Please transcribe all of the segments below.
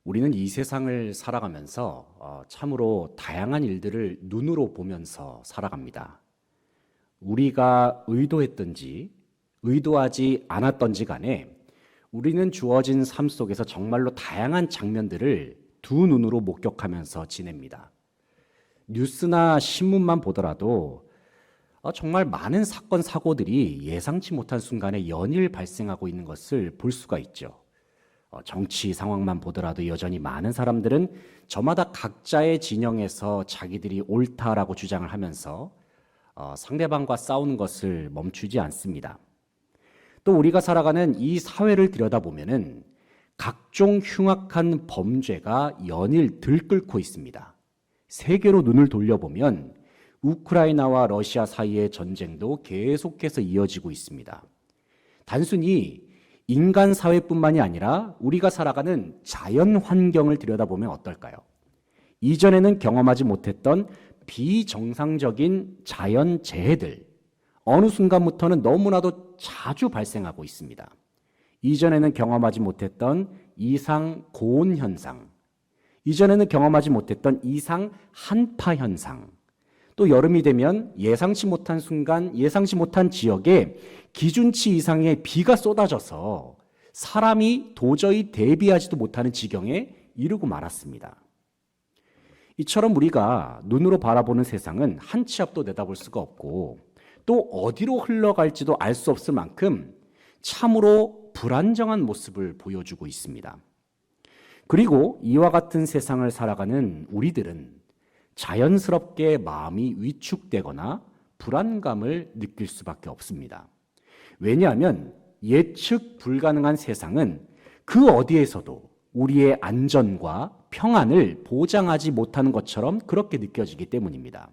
우리는 이 세상을 살아가면서 참으로 다양한 일들을 눈으로 보면서 살아갑니다. 우리가 의도했든지 의도하지 않았던지 간에 우리는 주어진 삶 속에서 정말로 다양한 장면들을 두 눈으로 목격하면서 지냅니다. 뉴스나 신문만 보더라도 정말 많은 사건, 사고들이 예상치 못한 순간에 연일 발생하고 있는 것을 볼 수가 있죠. 정치 상황만 보더라도 여전히 많은 사람들은 저마다 각자의 진영에서 자기들이 옳다라고 주장을 하면서 상대방과 싸우는 것을 멈추지 않습니다. 또 우리가 살아가는 이 사회를 들여다보면은 각종 흉악한 범죄가 연일 들끓고 있습니다. 세계로 눈을 돌려보면 우크라이나와 러시아 사이의 전쟁도 계속해서 이어지고 있습니다. 단순히 인간 사회뿐만이 아니라 우리가 살아가는 자연 환경을 들여다보면 어떨까요? 이전에는 경험하지 못했던 비정상적인 자연 재해들, 어느 순간부터는 너무나도 자주 발생하고 있습니다. 이전에는 경험하지 못했던 이상 고온 현상, 이전에는 경험하지 못했던 이상 한파 현상, 또 여름이 되면 예상치 못한 순간, 예상치 못한 지역에 기준치 이상의 비가 쏟아져서 사람이 도저히 대비하지도 못하는 지경에 이르고 말았습니다. 이처럼 우리가 눈으로 바라보는 세상은 한 치 앞도 내다볼 수가 없고 또 어디로 흘러갈지도 알 수 없을 만큼 참으로 불안정한 모습을 보여주고 있습니다. 그리고 이와 같은 세상을 살아가는 우리들은 자연스럽게 마음이 위축되거나 불안감을 느낄 수밖에 없습니다. 왜냐하면 예측 불가능한 세상은 그 어디에서도 우리의 안전과 평안을 보장하지 못하는 것처럼 그렇게 느껴지기 때문입니다.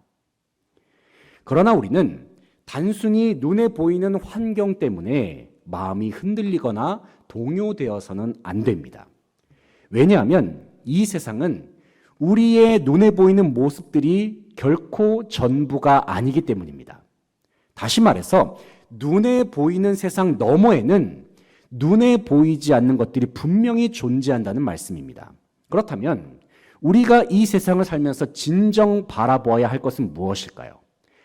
그러나 우리는 단순히 눈에 보이는 환경 때문에 마음이 흔들리거나 동요되어서는 안 됩니다. 왜냐하면 이 세상은 우리의 눈에 보이는 모습들이 결코 전부가 아니기 때문입니다. 다시 말해서 눈에 보이는 세상 너머에는 눈에 보이지 않는 것들이 분명히 존재한다는 말씀입니다. 그렇다면 우리가 이 세상을 살면서 진정 바라보아야 할 것은 무엇일까요?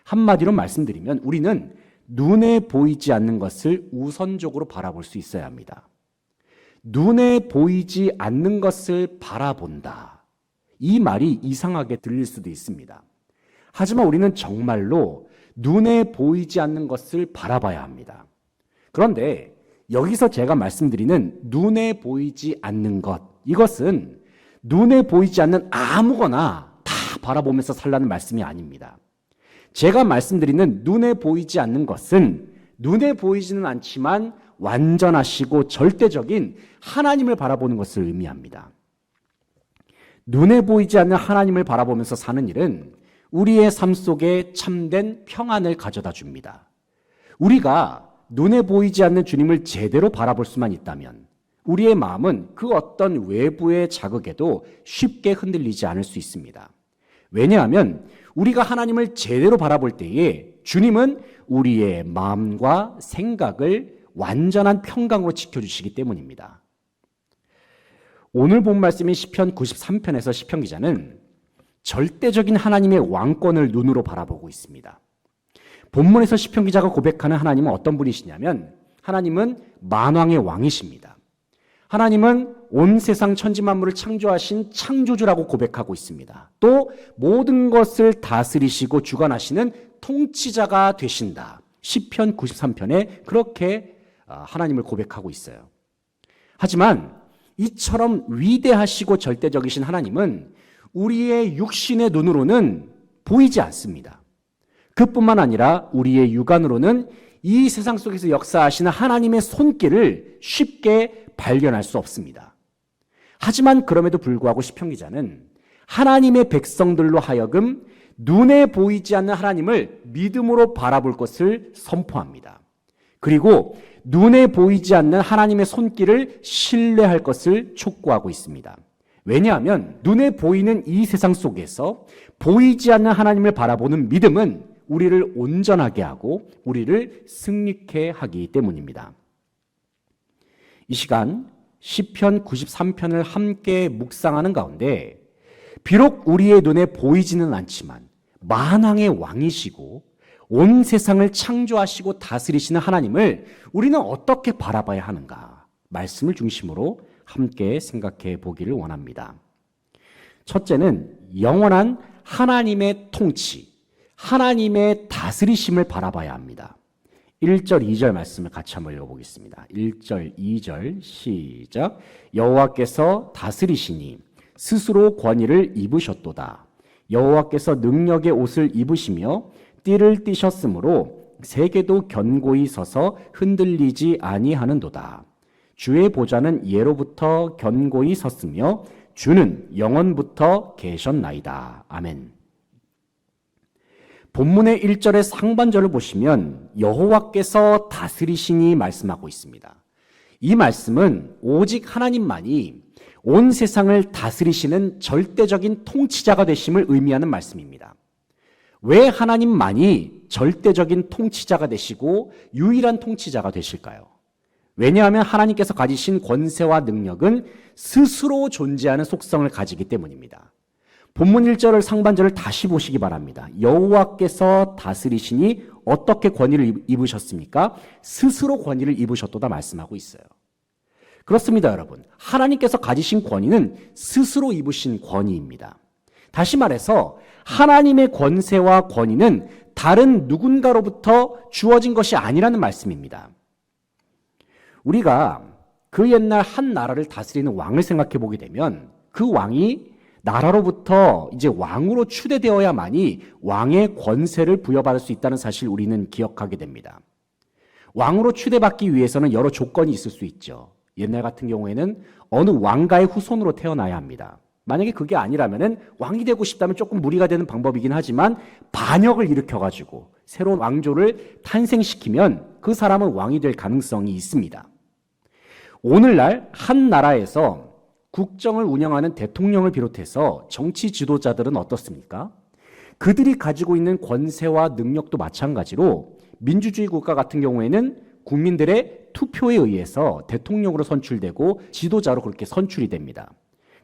한마디로 말씀드리면 우리는 눈에 보이지 않는 것을 우선적으로 바라볼 수 있어야 합니다. 눈에 보이지 않는 것을 바라본다. 이 말이 이상하게 들릴 수도 있습니다. 하지만 우리는 정말로 눈에 보이지 않는 것을 바라봐야 합니다. 그런데 여기서 제가 말씀드리는 눈에 보이지 않는 것, 이것은 눈에 보이지 않는 아무거나 다 바라보면서 살라는 말씀이 아닙니다. 제가 말씀드리는 눈에 보이지 않는 것은 눈에 보이지는 않지만 완전하시고 절대적인 하나님을 바라보는 것을 의미합니다. 눈에 보이지 않는 하나님을 바라보면서 사는 일은 우리의 삶 속에 참된 평안을 가져다 줍니다. 우리가 눈에 보이지 않는 주님을 제대로 바라볼 수만 있다면 우리의 마음은 그 어떤 외부의 자극에도 쉽게 흔들리지 않을 수 있습니다. 왜냐하면 우리가 하나님을 제대로 바라볼 때에 주님은 우리의 마음과 생각을 완전한 평강으로 지켜주시기 때문입니다. 오늘 본 말씀인 시편 93편에서 시편 기자는 절대적인 하나님의 왕권을 눈으로 바라보고 있습니다. 본문에서 시편 기자가 고백하는 하나님은 어떤 분이시냐면 하나님은 만왕의 왕이십니다. 하나님은 온 세상 천지 만물을 창조하신 창조주라고 고백하고 있습니다. 또 모든 것을 다스리시고 주관하시는 통치자가 되신다. 시편 93편에 그렇게 하나님을 고백하고 있어요. 하지만 이처럼 위대하시고 절대적이신 하나님은 우리의 육신의 눈으로는 보이지 않습니다. 그뿐만 아니라 우리의 육안으로는 이 세상 속에서 역사하시는 하나님의 손길을 쉽게 발견할 수 없습니다. 하지만 그럼에도 불구하고 시편 기자는 하나님의 백성들로 하여금 눈에 보이지 않는 하나님을 믿음으로 바라볼 것을 선포합니다. 그리고 눈에 보이지 않는 하나님의 손길을 신뢰할 것을 촉구하고 있습니다. 왜냐하면 눈에 보이는 이 세상 속에서 보이지 않는 하나님을 바라보는 믿음은 우리를 온전하게 하고 우리를 승리케 하기 때문입니다. 이 시간 시편 93편을 함께 묵상하는 가운데 비록 우리의 눈에 보이지는 않지만 만왕의 왕이시고 온 세상을 창조하시고 다스리시는 하나님을 우리는 어떻게 바라봐야 하는가? 말씀을 중심으로 함께 생각해 보기를 원합니다. 첫째는 영원한 하나님의 통치, 하나님의 다스리심을 바라봐야 합니다. 1절, 2절 말씀을 같이 한번 읽어보겠습니다. 1절, 2절 시작. 여호와께서 다스리시니 스스로 권위를 입으셨도다. 여호와께서 능력의 옷을 입으시며 띠를 띠셨으므로 세계도 견고히 서서 흔들리지 아니하는도다. 주의 보좌는 예로부터 견고히 섰으며 주는 영원부터 계셨나이다. 아멘. 본문의 1절의 상반절을 보시면 여호와께서 다스리시니 말씀하고 있습니다. 이 말씀은 오직 하나님만이 온 세상을 다스리시는 절대적인 통치자가 되심을 의미하는 말씀입니다. 왜 하나님만이 절대적인 통치자가 되시고 유일한 통치자가 되실까요? 왜냐하면 하나님께서 가지신 권세와 능력은 스스로 존재하는 속성을 가지기 때문입니다. 본문 1절을 상반절을 다시 보시기 바랍니다. 여호와께서 다스리시니 어떻게 권위를 입으셨습니까? 스스로 권위를 입으셨도다 말씀하고 있어요. 그렇습니다, 여러분. 하나님께서 가지신 권위는 스스로 입으신 권위입니다. 다시 말해서 하나님의 권세와 권위는 다른 누군가로부터 주어진 것이 아니라는 말씀입니다. 우리가 그 옛날 한 나라를 다스리는 왕을 생각해 보게 되면 그 왕이 나라로부터 이제 왕으로 추대되어야만이 왕의 권세를 부여받을 수 있다는 사실을 우리는 기억하게 됩니다. 왕으로 추대받기 위해서는 여러 조건이 있을 수 있죠. 옛날 같은 경우에는 어느 왕가의 후손으로 태어나야 합니다. 만약에 그게 아니라면은 왕이 되고 싶다면 조금 무리가 되는 방법이긴 하지만 반역을 일으켜가지고 새로운 왕조를 탄생시키면 그 사람은 왕이 될 가능성이 있습니다. 오늘날 한 나라에서 국정을 운영하는 대통령을 비롯해서 정치 지도자들은 어떻습니까? 그들이 가지고 있는 권세와 능력도 마찬가지로 민주주의 국가 같은 경우에는 국민들의 투표에 의해서 대통령으로 선출되고 지도자로 그렇게 선출이 됩니다.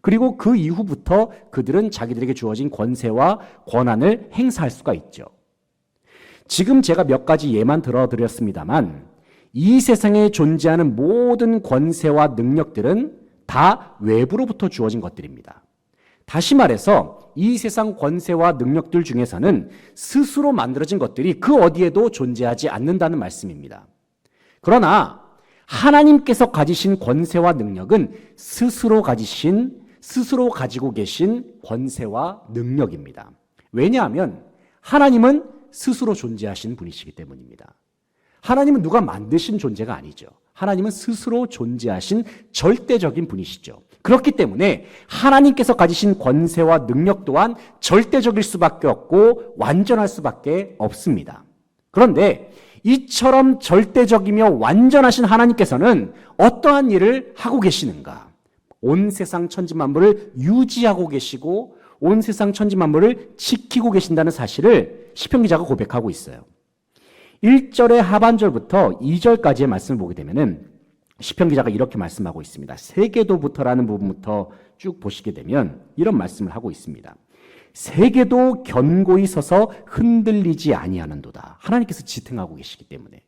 그리고 그 이후부터 그들은 자기들에게 주어진 권세와 권한을 행사할 수가 있죠. 지금 제가 몇 가지 예만 들어드렸습니다만 이 세상에 존재하는 모든 권세와 능력들은 다 외부로부터 주어진 것들입니다. 다시 말해서 이 세상 권세와 능력들 중에서는 스스로 만들어진 것들이 그 어디에도 존재하지 않는다는 말씀입니다. 그러나 하나님께서 가지신 권세와 능력은 스스로 가지고 계신 권세와 능력입니다. 왜냐하면 하나님은 스스로 존재하신 분이시기 때문입니다. 하나님은 누가 만드신 존재가 아니죠. 하나님은 스스로 존재하신 절대적인 분이시죠. 그렇기 때문에 하나님께서 가지신 권세와 능력 또한 절대적일 수밖에 없고 완전할 수밖에 없습니다. 그런데 이처럼 절대적이며 완전하신 하나님께서는 어떠한 일을 하고 계시는가? 온 세상 천지만물을 유지하고 계시고 온 세상 천지만물을 지키고 계신다는 사실을 시편 기자가 고백하고 있어요. 1절의 하반절부터 2절까지의 말씀을 보게 되면은 시편 기자가 이렇게 말씀하고 있습니다. 세계도부터라는 부분부터 쭉 보시게 되면 이런 말씀을 하고 있습니다. 세계도 견고히 서서 흔들리지 아니하는도다. 하나님께서 지탱하고 계시기 때문에.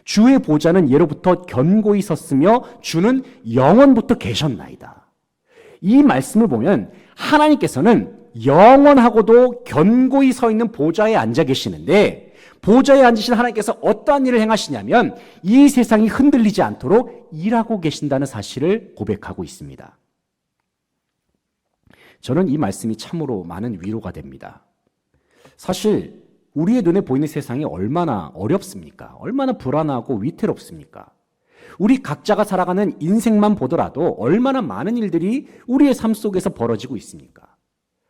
주의 보좌는 예로부터 견고히 섰으며 주는 영원부터 계셨나이다. 이 말씀을 보면 하나님께서는 영원하고도 견고히 서 있는 보좌에 앉아 계시는데 보좌에 앉으신 하나님께서 어떠한 일을 행하시냐면 이 세상이 흔들리지 않도록 일하고 계신다는 사실을 고백하고 있습니다. 저는 이 말씀이 참으로 많은 위로가 됩니다. 사실 우리의 눈에 보이는 세상이 얼마나 어렵습니까? 얼마나 불안하고 위태롭습니까? 우리 각자가 살아가는 인생만 보더라도 얼마나 많은 일들이 우리의 삶 속에서 벌어지고 있습니까?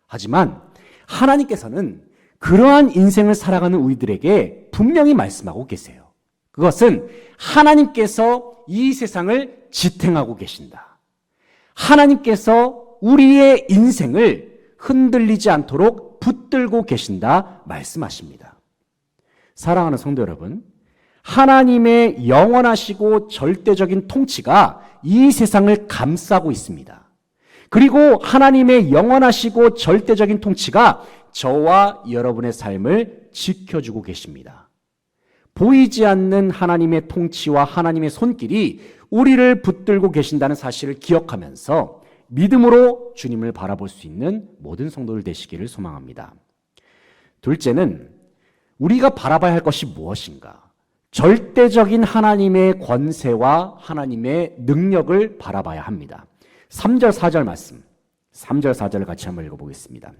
하지만 하나님께서는 그러한 인생을 살아가는 우리들에게 분명히 말씀하고 계세요. 그것은 하나님께서 이 세상을 지탱하고 계신다. 하나님께서 우리의 인생을 흔들리지 않도록 붙들고 계신다 말씀하십니다. 사랑하는 성도 여러분, 하나님의 영원하시고 절대적인 통치가 이 세상을 감싸고 있습니다. 그리고 하나님의 영원하시고 절대적인 통치가 저와 여러분의 삶을 지켜주고 계십니다. 보이지 않는 하나님의 통치와 하나님의 손길이 우리를 붙들고 계신다는 사실을 기억하면서 믿음으로 주님을 바라볼 수 있는 모든 성도들 되시기를 소망합니다. 둘째는 우리가 바라봐야 할 것이 무엇인가? 절대적인 하나님의 권세와 하나님의 능력을 바라봐야 합니다. 3절 4절 말씀, 3절 4절을 같이 한번 읽어보겠습니다.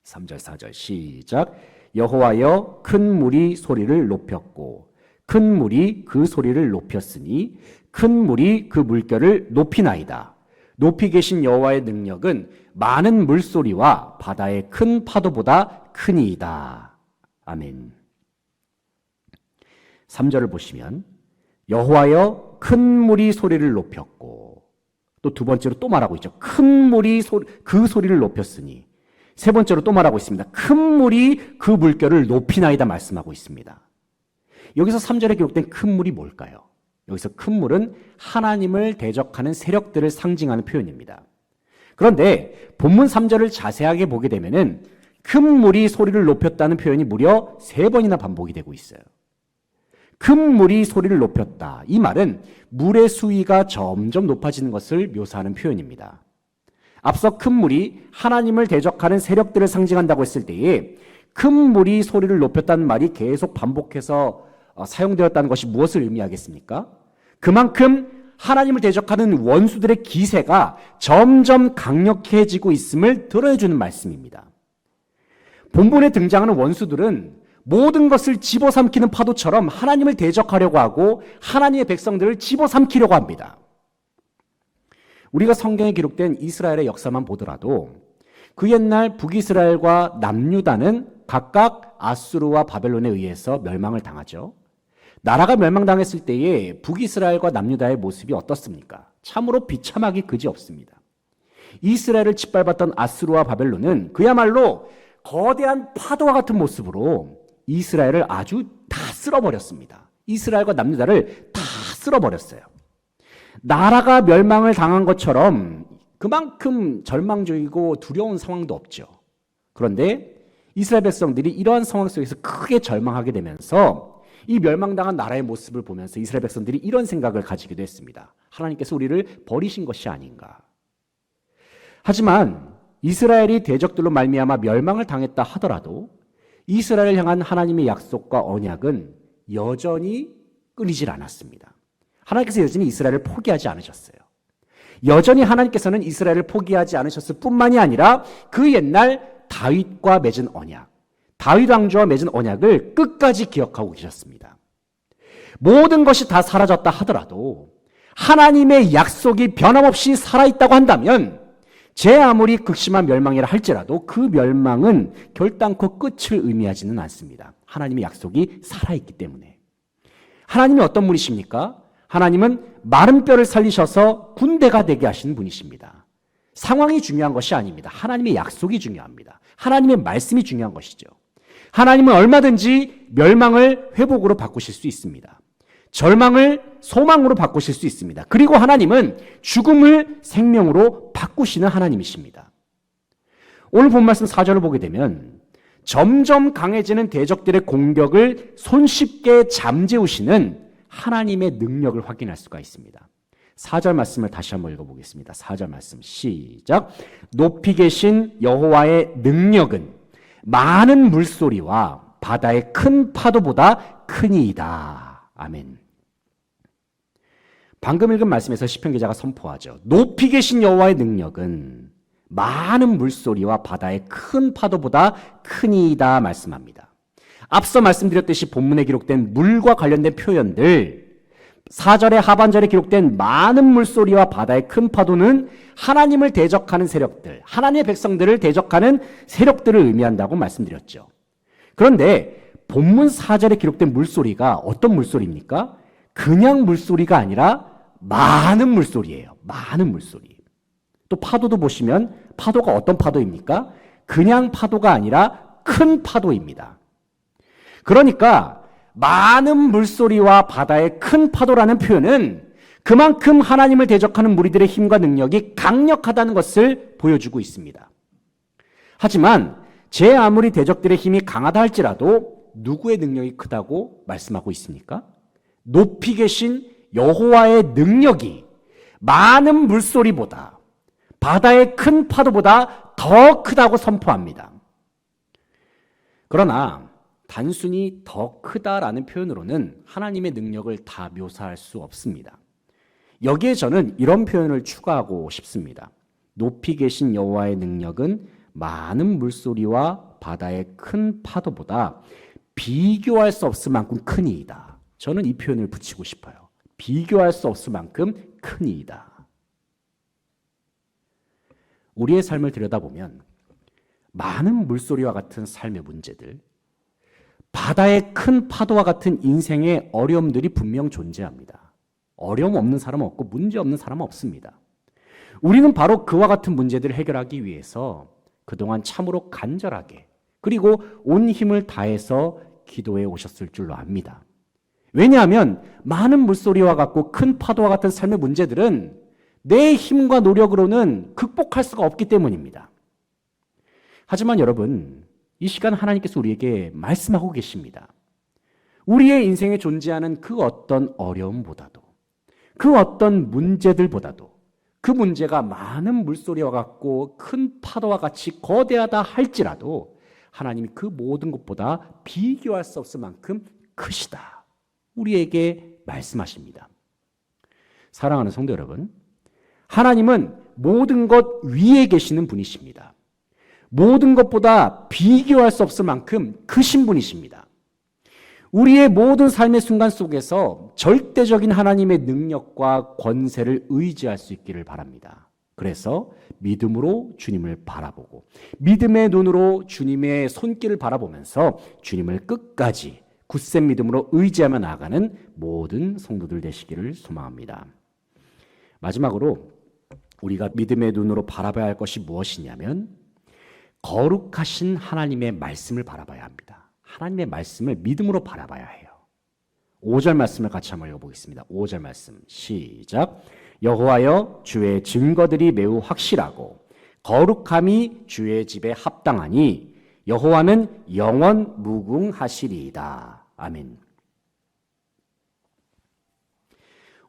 3절 4절 시작. 여호와여 큰 물이 소리를 높였고 큰 물이 그 소리를 높였으니 큰 물이 그 물결을 높이나이다. 높이 계신 여호와의 능력은 많은 물소리와 바다의 큰 파도보다 크니이다. 아멘. 3절을 보시면 여호와여 큰 물이 소리를 높였고 또 두 번째로 또 말하고 있죠. 큰 물이 그 소리를 높였으니 세 번째로 또 말하고 있습니다. 큰 물이 그 물결을 높이나이다 말씀하고 있습니다. 여기서 3절에 기록된 큰 물이 뭘까요? 여기서 큰 물은 하나님을 대적하는 세력들을 상징하는 표현입니다. 그런데 본문 3절을 자세하게 보게 되면은 큰 물이 소리를 높였다는 표현이 무려 3번이나 반복이 되고 있어요. 큰 물이 소리를 높였다. 이 말은 물의 수위가 점점 높아지는 것을 묘사하는 표현입니다. 앞서 큰 물이 하나님을 대적하는 세력들을 상징한다고 했을 때에 큰 물이 소리를 높였다는 말이 계속 반복해서 사용되었다는 것이 무엇을 의미하겠습니까? 그만큼 하나님을 대적하는 원수들의 기세가 점점 강력해지고 있음을 드러내주는 말씀입니다. 본문에 등장하는 원수들은 모든 것을 집어삼키는 파도처럼 하나님을 대적하려고 하고 하나님의 백성들을 집어삼키려고 합니다. 우리가 성경에 기록된 이스라엘의 역사만 보더라도 그 옛날 북이스라엘과 남유다는 각각 아수르와 바벨론에 의해서 멸망을 당하죠. 나라가 멸망당했을 때에 북이스라엘과 남유다의 모습이 어떻습니까? 참으로 비참하기 그지없습니다. 이스라엘을 짓밟았던 아수르와 바벨론은 그야말로 거대한 파도와 같은 모습으로 이스라엘을 아주 다 쓸어버렸습니다. 이스라엘과 남유다를 다 쓸어버렸어요. 나라가 멸망을 당한 것처럼 그만큼 절망적이고 두려운 상황도 없죠. 그런데 이스라엘 백성들이 이러한 상황 속에서 크게 절망하게 되면서 이 멸망당한 나라의 모습을 보면서 이스라엘 백성들이 이런 생각을 가지기도 했습니다. 하나님께서 우리를 버리신 것이 아닌가. 하지만 이스라엘이 대적들로 말미암아 멸망을 당했다 하더라도 이스라엘을 향한 하나님의 약속과 언약은 여전히 끊이질 않았습니다. 하나님께서 여전히 이스라엘을 포기하지 않으셨어요. 여전히 하나님께서는 이스라엘을 포기하지 않으셨을 뿐만이 아니라 그 옛날 다윗과 맺은 언약, 다윗 왕조와 맺은 언약을 끝까지 기억하고 계셨습니다. 모든 것이 다 사라졌다 하더라도 하나님의 약속이 변함없이 살아있다고 한다면 제 아무리 극심한 멸망이라 할지라도 그 멸망은 결단코 끝을 의미하지는 않습니다. 하나님의 약속이 살아있기 때문에. 하나님이 어떤 분이십니까? 하나님은 마른 뼈를 살리셔서 군대가 되게 하시는 분이십니다. 상황이 중요한 것이 아닙니다. 하나님의 약속이 중요합니다. 하나님의 말씀이 중요한 것이죠. 하나님은 얼마든지 멸망을 회복으로 바꾸실 수 있습니다. 절망을 소망으로 바꾸실 수 있습니다. 그리고 하나님은 죽음을 생명으로 바꾸시는 하나님이십니다. 오늘 본 말씀 4절을 보게 되면 점점 강해지는 대적들의 공격을 손쉽게 잠재우시는 하나님의 능력을 확인할 수가 있습니다. 4절 말씀을 다시 한번 읽어보겠습니다. 4절 말씀 시작. 높이 계신 여호와의 능력은 많은 물소리와 바다의 큰 파도보다 크니이다. 아멘. 방금 읽은 말씀에서 시편 기자가 선포하죠. 높이 계신 여호와의 능력은 많은 물소리와 바다의 큰 파도보다 크니이다 말씀합니다. 앞서 말씀드렸듯이 본문에 기록된 물과 관련된 표현들, 4절의 하반절에 기록된 많은 물소리와 바다의 큰 파도는 하나님을 대적하는 세력들, 하나님의 백성들을 대적하는 세력들을 의미한다고 말씀드렸죠. 그런데 본문 4절에 기록된 물소리가 어떤 물소리입니까? 그냥 물소리가 아니라 많은 물소리예요. 많은 물소리. 또 파도도 보시면 파도가 어떤 파도입니까? 그냥 파도가 아니라 큰 파도입니다. 그러니까 많은 물소리와 바다의 큰 파도라는 표현은 그만큼 하나님을 대적하는 무리들의 힘과 능력이 강력하다는 것을 보여주고 있습니다. 하지만 제 아무리 대적들의 힘이 강하다 할지라도 누구의 능력이 크다고 말씀하고 있습니까? 높이 계신 여호와의 능력이 많은 물소리보다 바다의 큰 파도보다 더 크다고 선포합니다. 그러나 단순히 더 크다라는 표현으로는 하나님의 능력을 다 묘사할 수 없습니다. 여기에 저는 이런 표현을 추가하고 싶습니다. 높이 계신 여호와의 능력은 많은 물소리와 바다의 큰 파도보다 비교할 수 없을 만큼 크니이다. 저는 이 표현을 붙이고 싶어요. 비교할 수 없을 만큼 크니이다. 우리의 삶을 들여다보면 많은 물소리와 같은 삶의 문제들, 바다의 큰 파도와 같은 인생의 어려움들이 분명 존재합니다. 어려움 없는 사람은 없고 문제 없는 사람은 없습니다. 우리는 바로 그와 같은 문제들을 해결하기 위해서 그동안 참으로 간절하게 그리고 온 힘을 다해서 기도해 오셨을 줄로 압니다. 왜냐하면 많은 물소리와 같고 큰 파도와 같은 삶의 문제들은 내 힘과 노력으로는 극복할 수가 없기 때문입니다. 하지만 여러분, 이 시간 하나님께서 우리에게 말씀하고 계십니다. 우리의 인생에 존재하는 그 어떤 어려움보다도 그 어떤 문제들보다도 그 문제가 많은 물소리와 같고 큰 파도와 같이 거대하다 할지라도 하나님이 그 모든 것보다 비교할 수 없을 만큼 크시다. 우리에게 말씀하십니다. 사랑하는 성도 여러분, 하나님은 모든 것 위에 계시는 분이십니다. 모든 것보다 비교할 수 없을 만큼 크신 분이십니다. 우리의 모든 삶의 순간 속에서 절대적인 하나님의 능력과 권세를 의지할 수 있기를 바랍니다. 그래서 믿음으로 주님을 바라보고 믿음의 눈으로 주님의 손길을 바라보면서 주님을 끝까지 굳센 믿음으로 의지하며 나아가는 모든 성도들 되시기를 소망합니다. 마지막으로 우리가 믿음의 눈으로 바라봐야 할 것이 무엇이냐면 거룩하신 하나님의 말씀을 바라봐야 합니다. 하나님의 말씀을 믿음으로 바라봐야 해요. 5절 말씀을 같이 한번 읽어보겠습니다. 5절 말씀 시작. 여호와여 주의 증거들이 매우 확실하고 거룩함이 주의 집에 합당하니 여호와는 영원 무궁하시리이다. 아멘.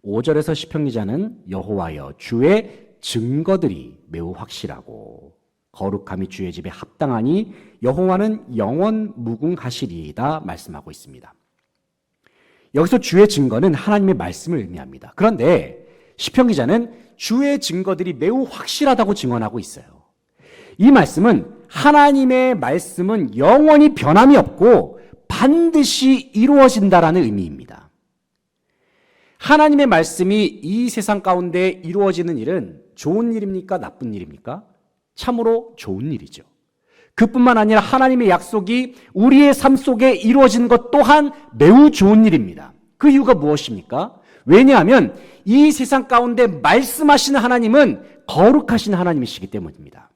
5절에서 시편 기자는 여호와여 주의 증거들이 매우 확실하고 거룩함이 주의 집에 합당하니 여호와는 영원 무궁하시리이다 말씀하고 있습니다. 여기서 주의 증거는 하나님의 말씀을 의미합니다. 그런데 시편 기자는 주의 증거들이 매우 확실하다고 증언하고 있어요. 이 말씀은 하나님의 말씀은 영원히 변함이 없고 반드시 이루어진다라는 의미입니다. 하나님의 말씀이 이 세상 가운데 이루어지는 일은 좋은 일입니까? 나쁜 일입니까? 참으로 좋은 일이죠. 그뿐만 아니라 하나님의 약속이 우리의 삶 속에 이루어지는 것 또한 매우 좋은 일입니다. 그 이유가 무엇입니까? 왜냐하면 이 세상 가운데 말씀하시는 하나님은 거룩하신 하나님이시기 때문입니다.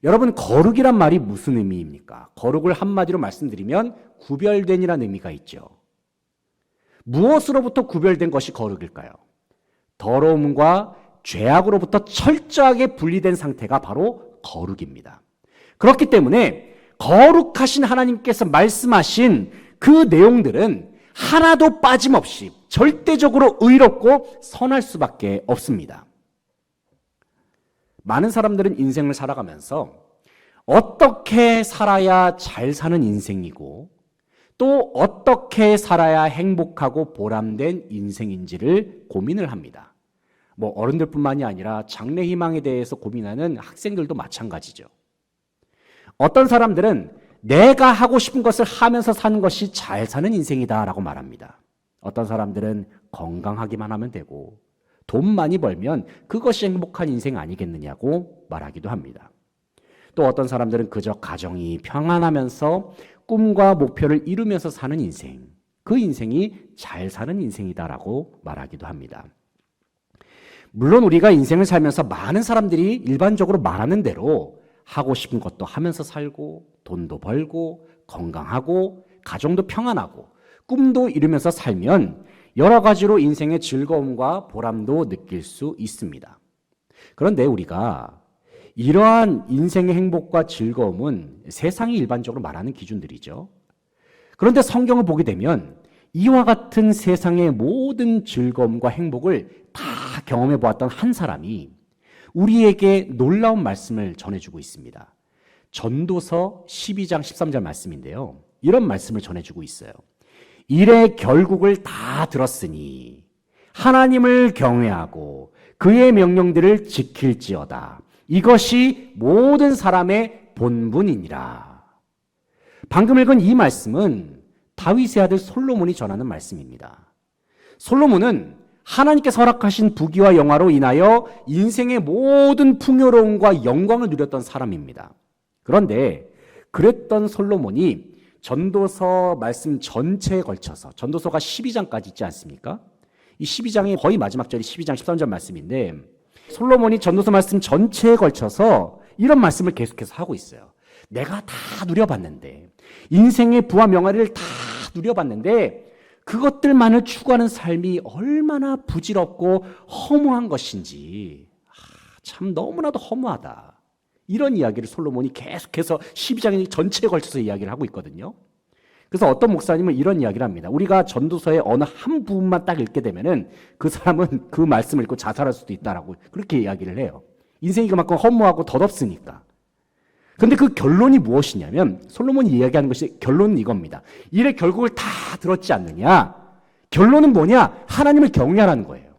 여러분, 거룩이란 말이 무슨 의미입니까? 거룩을 한마디로 말씀드리면 구별된이라는 의미가 있죠. 무엇으로부터 구별된 것이 거룩일까요? 더러움과 죄악으로부터 철저하게 분리된 상태가 바로 거룩입니다. 그렇기 때문에 거룩하신 하나님께서 말씀하신 그 내용들은 하나도 빠짐없이 절대적으로 의롭고 선할 수밖에 없습니다. 많은 사람들은 인생을 살아가면서 어떻게 살아야 잘 사는 인생이고 또 어떻게 살아야 행복하고 보람된 인생인지를 고민을 합니다. 뭐 어른들뿐만이 아니라 장래 희망에 대해서 고민하는 학생들도 마찬가지죠. 어떤 사람들은 내가 하고 싶은 것을 하면서 사는 것이 잘 사는 인생이다라고 말합니다. 어떤 사람들은 건강하기만 하면 되고 돈 많이 벌면 그것이 행복한 인생 아니겠느냐고 말하기도 합니다. 또 어떤 사람들은 그저 가정이 평안하면서 꿈과 목표를 이루면서 사는 인생, 그 인생이 잘 사는 인생이다라고 말하기도 합니다. 물론 우리가 인생을 살면서 많은 사람들이 일반적으로 말하는 대로 하고 싶은 것도 하면서 살고 돈도 벌고 건강하고 가정도 평안하고 꿈도 이루면서 살면 여러 가지로 인생의 즐거움과 보람도 느낄 수 있습니다. 그런데 우리가 이러한 인생의 행복과 즐거움은 세상이 일반적으로 말하는 기준들이죠. 그런데 성경을 보게 되면 이와 같은 세상의 모든 즐거움과 행복을 다 경험해 보았던 한 사람이 우리에게 놀라운 말씀을 전해주고 있습니다. 전도서 12장 13절 말씀인데요. 이런 말씀을 전해주고 있어요. 일의 결국을 다 들었으니 하나님을 경외하고 그의 명령들을 지킬지어다. 이것이 모든 사람의 본분이니라. 방금 읽은 이 말씀은 다윗의 아들 솔로몬이 전하는 말씀입니다. 솔로몬은 하나님께서 허락하신 부귀와 영화로 인하여 인생의 모든 풍요로움과 영광을 누렸던 사람입니다. 그런데 그랬던 솔로몬이 전도서 말씀 전체에 걸쳐서 전도서가 12장까지 있지 않습니까? 이 12장의 거의 마지막 절이 12장 13절 말씀인데 솔로몬이 전도서 말씀 전체에 걸쳐서 이런 말씀을 계속해서 하고 있어요. 내가 다 누려봤는데 인생의 부와 명예를 다 누려봤는데 그것들만을 추구하는 삶이 얼마나 부질없고 허무한 것인지 참 너무나도 허무하다. 이런 이야기를 솔로몬이 계속해서 12장 전체에 걸쳐서 이야기를 하고 있거든요. 그래서 어떤 목사님은 이런 이야기를 합니다. 우리가 전도서의 어느 한 부분만 딱 읽게 되면은 그 사람은 그 말씀을 읽고 자살할 수도 있다라고 그렇게 이야기를 해요. 인생이 그만큼 허무하고 덧없으니까. 그런데 그 결론이 무엇이냐면 솔로몬이 이야기하는 것이 결론은 이겁니다. 일의 결국을 다 들었지 않느냐? 결론은 뭐냐? 하나님을 경외하라는 거예요.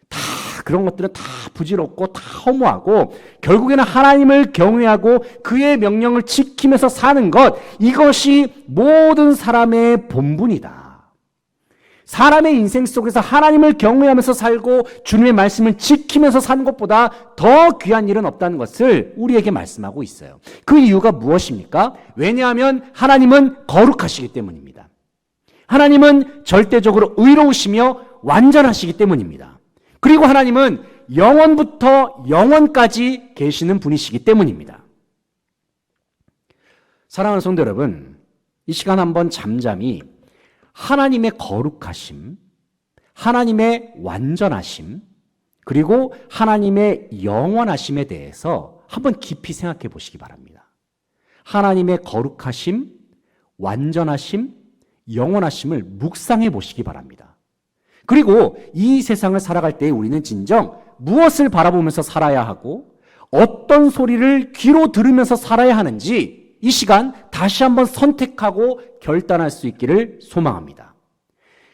다 그런 것들은 다 부질없고 다 허무하고 결국에는 하나님을 경외하고 그의 명령을 지키면서 사는 것, 이것이 모든 사람의 본분이다. 사람의 인생 속에서 하나님을 경외하면서 살고 주님의 말씀을 지키면서 사는 것보다 더 귀한 일은 없다는 것을 우리에게 말씀하고 있어요. 그 이유가 무엇입니까? 왜냐하면 하나님은 거룩하시기 때문입니다. 하나님은 절대적으로 의로우시며 완전하시기 때문입니다. 그리고 하나님은 영원부터 영원까지 계시는 분이시기 때문입니다. 사랑하는 성도 여러분, 이 시간 한번 잠잠히 하나님의 거룩하심, 하나님의 완전하심, 그리고 하나님의 영원하심에 대해서 한번 깊이 생각해 보시기 바랍니다. 하나님의 거룩하심, 완전하심, 영원하심을 묵상해 보시기 바랍니다. 그리고 이 세상을 살아갈 때 우리는 진정 무엇을 바라보면서 살아야 하고 어떤 소리를 귀로 들으면서 살아야 하는지 이 시간 다시 한번 선택하고 결단할 수 있기를 소망합니다.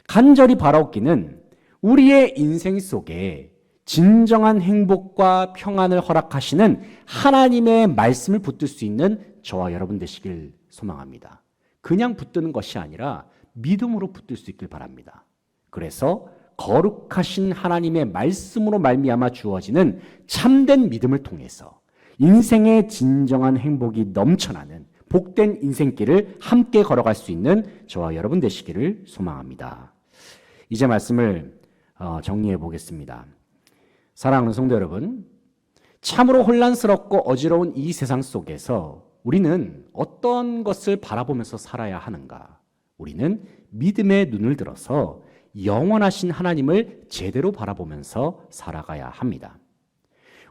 간절히 바라옵기는 우리의 인생 속에 진정한 행복과 평안을 허락하시는 하나님의 말씀을 붙들 수 있는 저와 여러분 되시길 소망합니다. 그냥 붙드는 것이 아니라 믿음으로 붙들 수 있길 바랍니다. 그래서 거룩하신 하나님의 말씀으로 말미암아 주어지는 참된 믿음을 통해서 인생의 진정한 행복이 넘쳐나는 복된 인생길을 함께 걸어갈 수 있는 저와 여러분 되시기를 소망합니다. 이제 말씀을 정리해 보겠습니다. 사랑하는 성도 여러분, 참으로 혼란스럽고 어지러운 이 세상 속에서 우리는 어떤 것을 바라보면서 살아야 하는가? 우리는 믿음의 눈을 들어서 영원하신 하나님을 제대로 바라보면서 살아가야 합니다.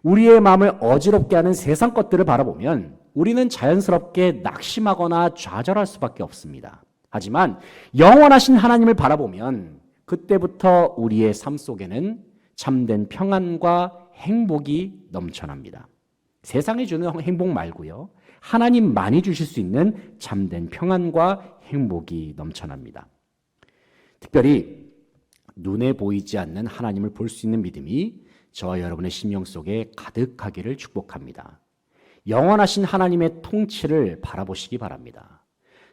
우리의 마음을 어지럽게 하는 세상 것들을 바라보면 우리는 자연스럽게 낙심하거나 좌절할 수밖에 없습니다. 하지만 영원하신 하나님을 바라보면 그때부터 우리의 삶 속에는 참된 평안과 행복이 넘쳐납니다. 세상이 주는 행복 말고요. 하나님만이 주실 수 있는 참된 평안과 행복이 넘쳐납니다. 특별히 눈에 보이지 않는 하나님을 볼 수 있는 믿음이 저와 여러분의 심령 속에 가득하기를 축복합니다. 영원하신 하나님의 통치를 바라보시기 바랍니다.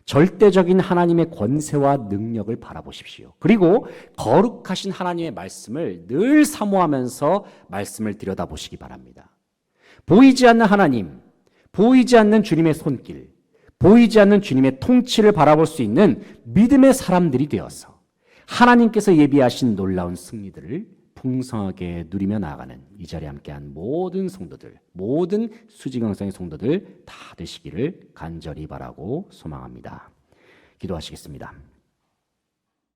절대적인 하나님의 권세와 능력을 바라보십시오. 그리고 거룩하신 하나님의 말씀을 늘 사모하면서 말씀을 들여다보시기 바랍니다. 보이지 않는 하나님, 보이지 않는 주님의 손길, 보이지 않는 주님의 통치를 바라볼 수 있는 믿음의 사람들이 되어서 하나님께서 예비하신 놀라운 승리들을 풍성하게 누리며 나아가는 이 자리에 함께한 모든 성도들, 모든 수지경성의 성도들 다 되시기를 간절히 바라고 소망합니다. 기도하시겠습니다.